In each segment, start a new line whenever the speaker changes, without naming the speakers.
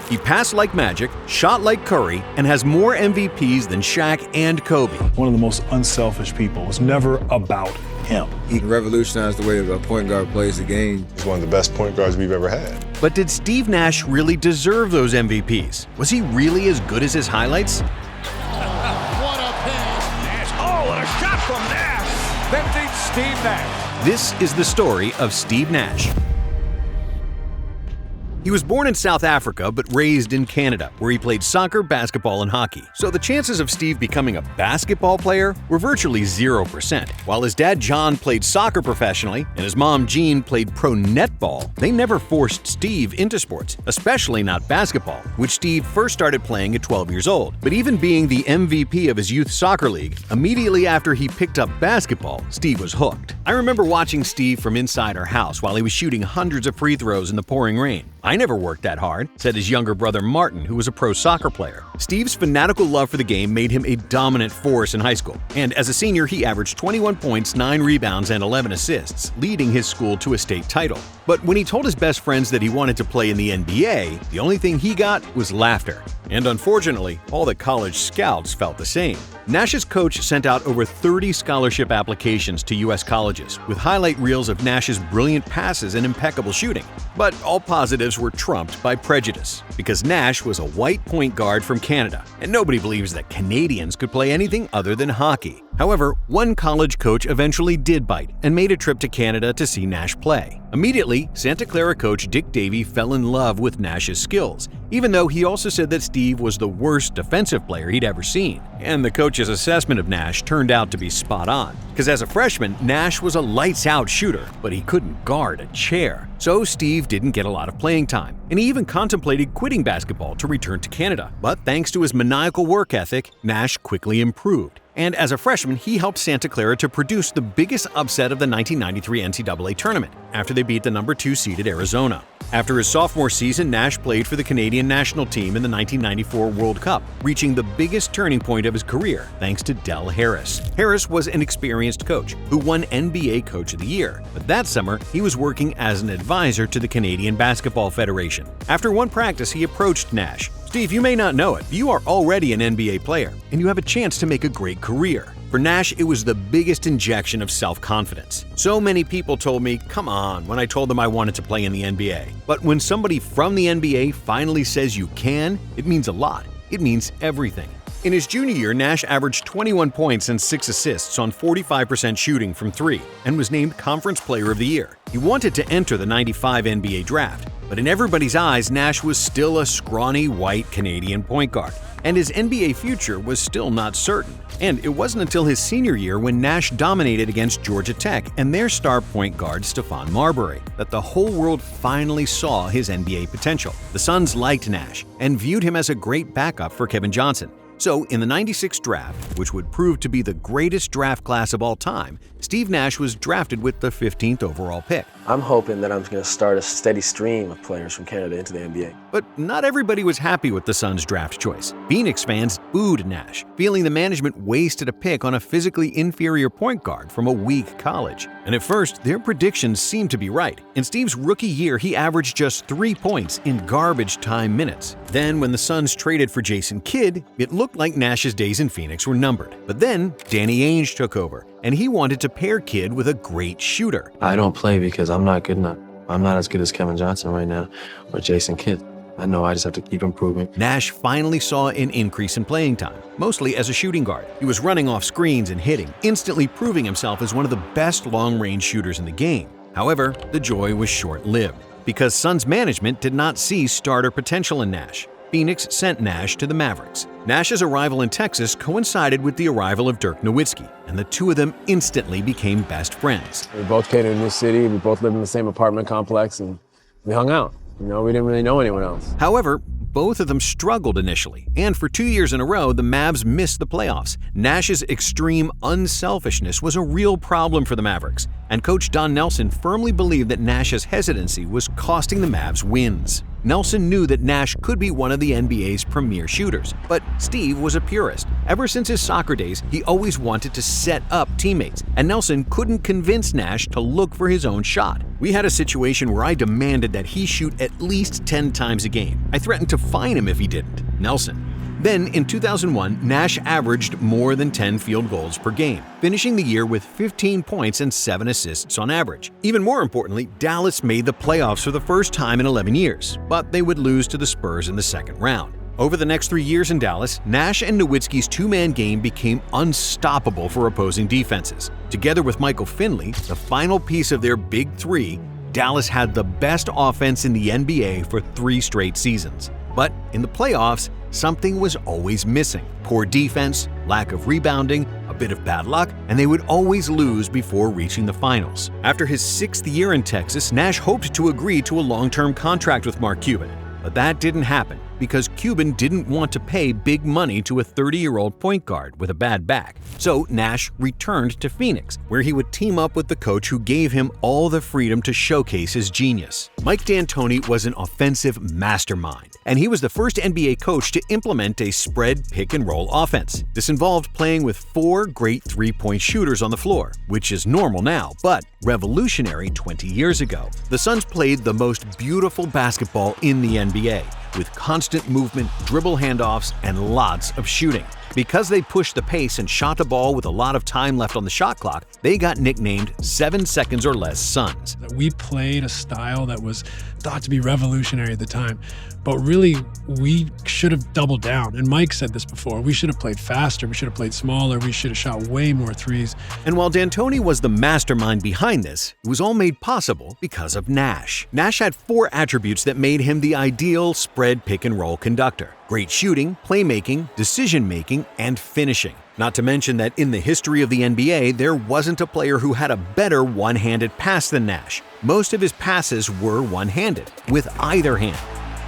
He passed like Magic, shot like Curry, and has more MVPs than Shaq and Kobe.
One of the most unselfish people. It was never about him.
He revolutionized the way a point guard plays the game.
He's one of the best point guards we've ever had.
But did Steve Nash really deserve those MVPs? Was he really as good as his highlights?
What a pass. Nash. Oh, and a shot from Nash. That beats Steve Nash.
This is the story of Steve Nash. He was born in South Africa but raised in Canada, where he played soccer, basketball, and hockey. So the chances of Steve becoming a basketball player were virtually 0%. While his dad John played soccer professionally and his mom Jean played pro netball, they never forced Steve into sports, especially not basketball, which Steve first started playing at 12 years old. But even being the MVP of his youth soccer league, immediately after he picked up basketball, Steve was hooked. I remember watching Steve from inside our house while he was shooting hundreds of free throws in the pouring rain. I never worked that hard, said his younger brother Martin, who was a pro soccer player. Steve's fanatical love for the game made him a dominant force in high school, and as a senior he averaged 21 points, 9 rebounds, and 11 assists, leading his school to a state title. But when he told his best friends that he wanted to play in the NBA, the only thing he got was laughter. And unfortunately, all the college scouts felt the same. Nash's coach sent out over 30 scholarship applications to U.S. colleges, with highlight reels of Nash's brilliant passes and impeccable shooting. But all positives were trumped by prejudice, because Nash was a white point guard from Canada, and nobody believes that Canadians could play anything other than hockey. However, one college coach eventually did bite and made a trip to Canada to see Nash play. Immediately, Santa Clara coach Dick Davey fell in love with Nash's skills, even though he also said that Steve was the worst defensive player he'd ever seen. And the coach's assessment of Nash turned out to be spot on, because as a freshman, Nash was a lights-out shooter, but he couldn't guard a chair. So Steve didn't get a lot of playing time, and he even contemplated quitting basketball to return to Canada. But thanks to his maniacal work ethic, Nash quickly improved. And as a freshman, he helped Santa Clara to produce the biggest upset of the 1993 NCAA tournament, after they beat the number 2 seeded Arizona. After his sophomore season, Nash played for the Canadian national team in the 1994 World Cup, reaching the biggest turning point of his career thanks to Del Harris. Harris was an experienced coach who won NBA Coach of the Year, but that summer he was working as an advisor to the Canadian Basketball Federation. After one practice, he approached Nash. "Steve, you may not know it, but you are already an NBA player, and you have a chance to make a great career." For Nash, it was the biggest injection of self-confidence. So many people told me, come on, when I told them I wanted to play in the NBA. But when somebody from the NBA finally says you can, it means a lot. It means everything. In his junior year, Nash averaged 21 points and 6 assists on 45% shooting from 3 and was named Conference Player of the Year. He wanted to enter the '95 NBA draft, but in everybody's eyes, Nash was still a scrawny white Canadian point guard, and his NBA future was still not certain. And it wasn't until his senior year, when Nash dominated against Georgia Tech and their star point guard Stephon Marbury, that the whole world finally saw his NBA potential. The Suns liked Nash and viewed him as a great backup for Kevin Johnson. So, in the '96 draft, which would prove to be the greatest draft class of all time, Steve Nash was drafted with the 15th overall pick.
I'm hoping that I'm going to start a steady stream of players from Canada into the NBA.
But not everybody was happy with the Suns' draft choice. Phoenix fans booed Nash, feeling the management wasted a pick on a physically inferior point guard from a weak college. And at first, their predictions seemed to be right. In Steve's rookie year, he averaged just 3 points in garbage time minutes. Then, when the Suns traded for Jason Kidd, it looked like Nash's days in Phoenix were numbered. But then, Danny Ainge took over, and he wanted to pair Kidd with a great shooter.
I don't play because I'm not good enough. I'm not as good as Kevin Johnson right now or Jason Kidd. I know I just have to keep improving.
Nash finally saw an increase in playing time, mostly as a shooting guard. He was running off screens and hitting, instantly proving himself as one of the best long-range shooters in the game. However, the joy was short-lived, because Suns management did not see starter potential in Nash. Phoenix sent Nash to the Mavericks. Nash's arrival in Texas coincided with the arrival of Dirk Nowitzki, and the two of them instantly became best friends.
We both came to a new city, we both lived in the same apartment complex, and we hung out. You know, we didn't really know anyone else.
However, both of them struggled initially, and for 2 years in a row, the Mavs missed the playoffs. Nash's extreme unselfishness was a real problem for the Mavericks, and coach Don Nelson firmly believed that Nash's hesitancy was costing the Mavs wins. Nelson knew that Nash could be one of the NBA's premier shooters, but Steve was a purist. Ever since his soccer days, he always wanted to set up teammates, and Nelson couldn't convince Nash to look for his own shot. We had a situation where I demanded that he shoot at least 10 times a game. I threatened to fine him if he didn't. Nelson. Then, in 2001, Nash averaged more than 10 field goals per game, finishing the year with 15 points and 7 assists on average. Even more importantly, Dallas made the playoffs for the first time in 11 years, but they would lose to the Spurs in the second round. Over the next 3 years in Dallas, Nash and Nowitzki's two-man game became unstoppable for opposing defenses. Together with Michael Finley, the final piece of their big three, Dallas had the best offense in the NBA for 3 straight seasons. But in the playoffs, something was always missing. Poor defense, lack of rebounding, a bit of bad luck, and they would always lose before reaching the finals. After his 6th year in Texas, Nash hoped to agree to a long-term contract with Mark Cuban. But that didn't happen because Cuban didn't want to pay big money to a 30-year-old point guard with a bad back. So Nash returned to Phoenix, where he would team up with the coach who gave him all the freedom to showcase his genius. Mike D'Antoni was an offensive mastermind, and he was the first NBA coach to implement a spread pick-and-roll offense. This involved playing with 4 great three-point shooters on the floor, which is normal now, but revolutionary 20 years ago. The Suns played the most beautiful basketball in the NBA, with constant movement, dribble handoffs, and lots of shooting. Because they pushed the pace and shot the ball with a lot of time left on the shot clock, they got nicknamed 7 seconds or less Suns.
We played a style that was thought to be revolutionary at the time, but really we should have doubled down. And Mike said this before, we should have played faster, we should have played smaller, we should have shot way more threes.
And while D'Antoni was the mastermind behind this, it was all made possible because of Nash. Nash had 4 attributes that made him the ideal spread pick-and-roll conductor: great shooting, playmaking, decision-making, and finishing. Not to mention that in the history of the NBA, there wasn't a player who had a better one-handed pass than Nash. Most of his passes were one-handed, with either hand.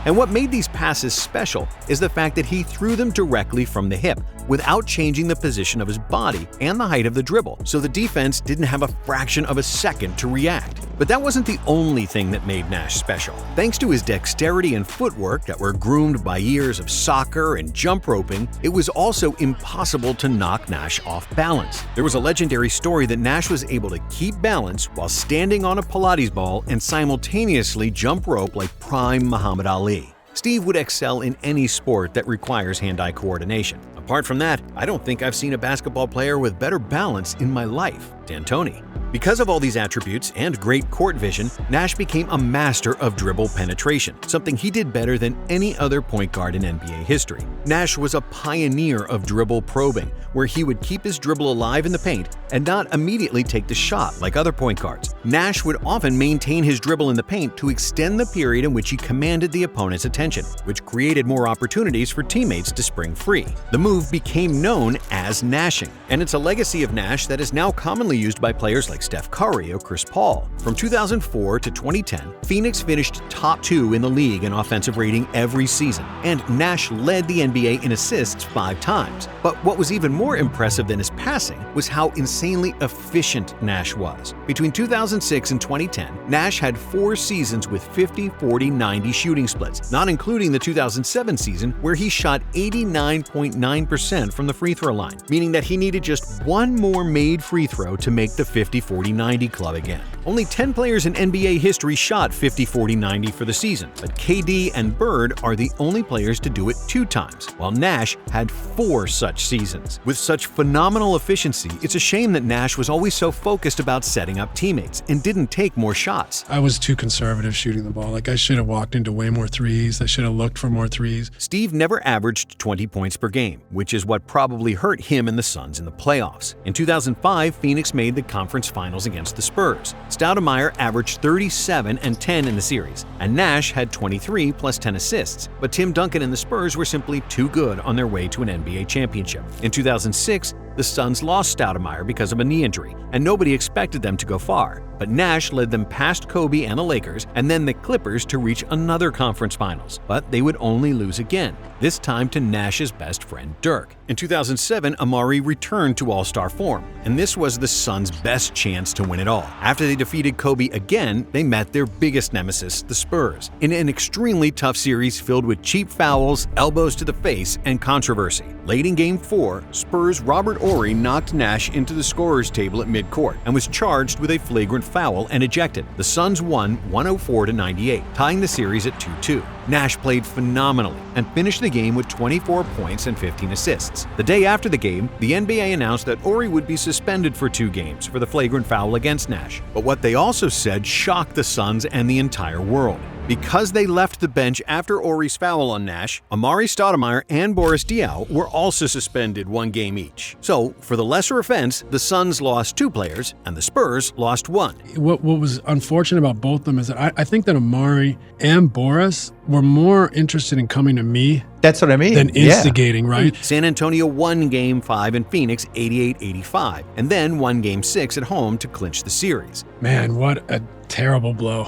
And what made these passes special is the fact that he threw them directly from the hip, without changing the position of his body and the height of the dribble, so the defense didn't have a fraction of a second to react. But that wasn't the only thing that made Nash special. Thanks to his dexterity and footwork that were groomed by years of soccer and jump roping, it was also impossible to knock Nash off balance. There was a legendary story that Nash was able to keep balance while standing on a Pilates ball and simultaneously jump rope like prime Muhammad Ali. Steve would excel in any sport that requires hand-eye coordination. Apart from that, I don't think I've seen a basketball player with better balance in my life. D'Antoni. Because of all these attributes and great court vision, Nash became a master of dribble penetration, something he did better than any other point guard in NBA history. Nash was a pioneer of dribble probing, where he would keep his dribble alive in the paint and not immediately take the shot like other point guards. Nash would often maintain his dribble in the paint to extend the period in which he commanded the opponent's attention, which created more opportunities for teammates to spring free. The move became known as Nashing, and it's a legacy of Nash that is now commonly used by players like Steph Curry or Chris Paul. From 2004 to 2010, Phoenix finished top 2 in the league in offensive rating every season, and Nash led the NBA in assists 5 times. But what was even more impressive than his passing was how insanely efficient Nash was. Between 2006 and 2010, Nash had 4 seasons with 50, 40, 90 shooting splits, not including the 2007 season where he shot 89.9% from the free throw line, meaning that he needed just one more made free throw to make the 50, 40, 90 club again. Only 10 players in NBA history shot 50, 40, 90 for the season, but KD and Bird are the only players to do it 2 times, while Nash had 4 such seasons. With such phenomenal efficiency, it's a shame that Nash was always so focused about setting up teammates and didn't take more shots.
I was too conservative shooting the ball. I should have walked into way more threes. I should have looked for more threes.
Steve never averaged 20 points per game, which is what probably hurt him and the Suns in the playoffs. In 2005, Phoenix made the conference finals against the Spurs. Stoudemire averaged 37 and 10 in the series, and Nash had 23 plus 10 assists, but Tim Duncan and the Spurs were simply too good on their way to an NBA championship. In 2006, the Suns lost Stoudemire because of a knee injury, and nobody expected them to go far. But Nash led them past Kobe and the Lakers, and then the Clippers to reach another conference finals, but they would only lose again. this time to Nash's best friend Dirk. In 2007, Amari returned to All-Star form, and this was the Suns' best chance to win it all. After they defeated Kobe again, they met their biggest nemesis, the Spurs, in an extremely tough series filled with cheap fouls, elbows to the face, and controversy. Late in Game 4, Spurs' Robert Horry knocked Nash into the scorer's table at midcourt and was charged with a flagrant foul and ejected. The Suns won 104-98, tying the series at 2-2. Nash played phenomenally and finished the game with 24 points and 15 assists. The day after the game, the NBA announced that Horry would be suspended for 2 games for the flagrant foul against Nash. But what they also said shocked the Suns and the entire world. Because they left the bench after Horry's foul on Nash, Amari Stoudemire and Boris Diaw were also suspended 1 game each. So, for the lesser offense, the Suns lost 2 players and the Spurs lost 1.
What was unfortunate about both of them is that I think that Amari and Boris were more interested in coming to me
That's what I mean.
than instigating, right?
San Antonio won Game 5 in Phoenix 88-85, and then won Game 6 at home to clinch the series.
Man, what a terrible blow.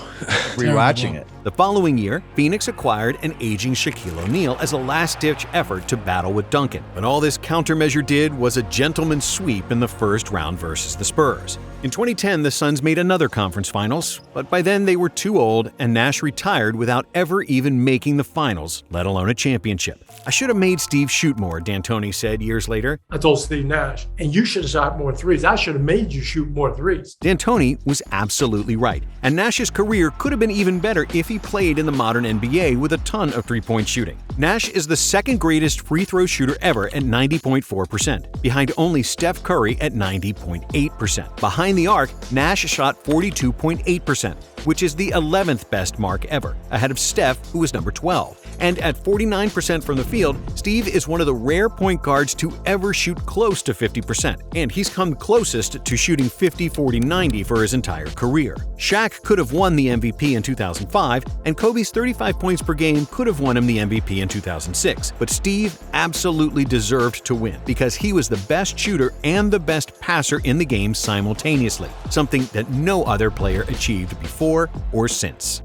Rewatching it.
The following year, Phoenix acquired an aging Shaquille O'Neal as a last-ditch effort to battle with Duncan. But all this countermeasure did was a gentleman's sweep in the first round versus the Spurs. In 2010, the Suns made another conference finals, but by then they were too old and Nash retired without ever even making the finals, let alone a championship. I should have made Steve shoot more, D'Antoni said years later.
I told Steve Nash, and you should have shot more threes. I should have made you shoot more threes.
D'Antoni was absolutely right, and Nash's career could have been even better if he played in the modern NBA with a ton of three-point shooting. Nash is the second greatest free throw shooter ever at 90.4%, behind only Steph Curry at 90.8%. Behind the arc, Nash shot 42.8%, which is the 11th best mark ever, ahead of Steph, who was number 12. And at 49% from the field, Steve is one of the rare point guards to ever shoot close to 50%, and he's come closest to shooting 50-40-90 for his entire career. Shaq could have won the MVP in 2005, and Kobe's 35 points per game could have won him the MVP in 2006, but Steve absolutely deserved to win because he was the best shooter and the best passer in the game simultaneously, something that no other player achieved before or since.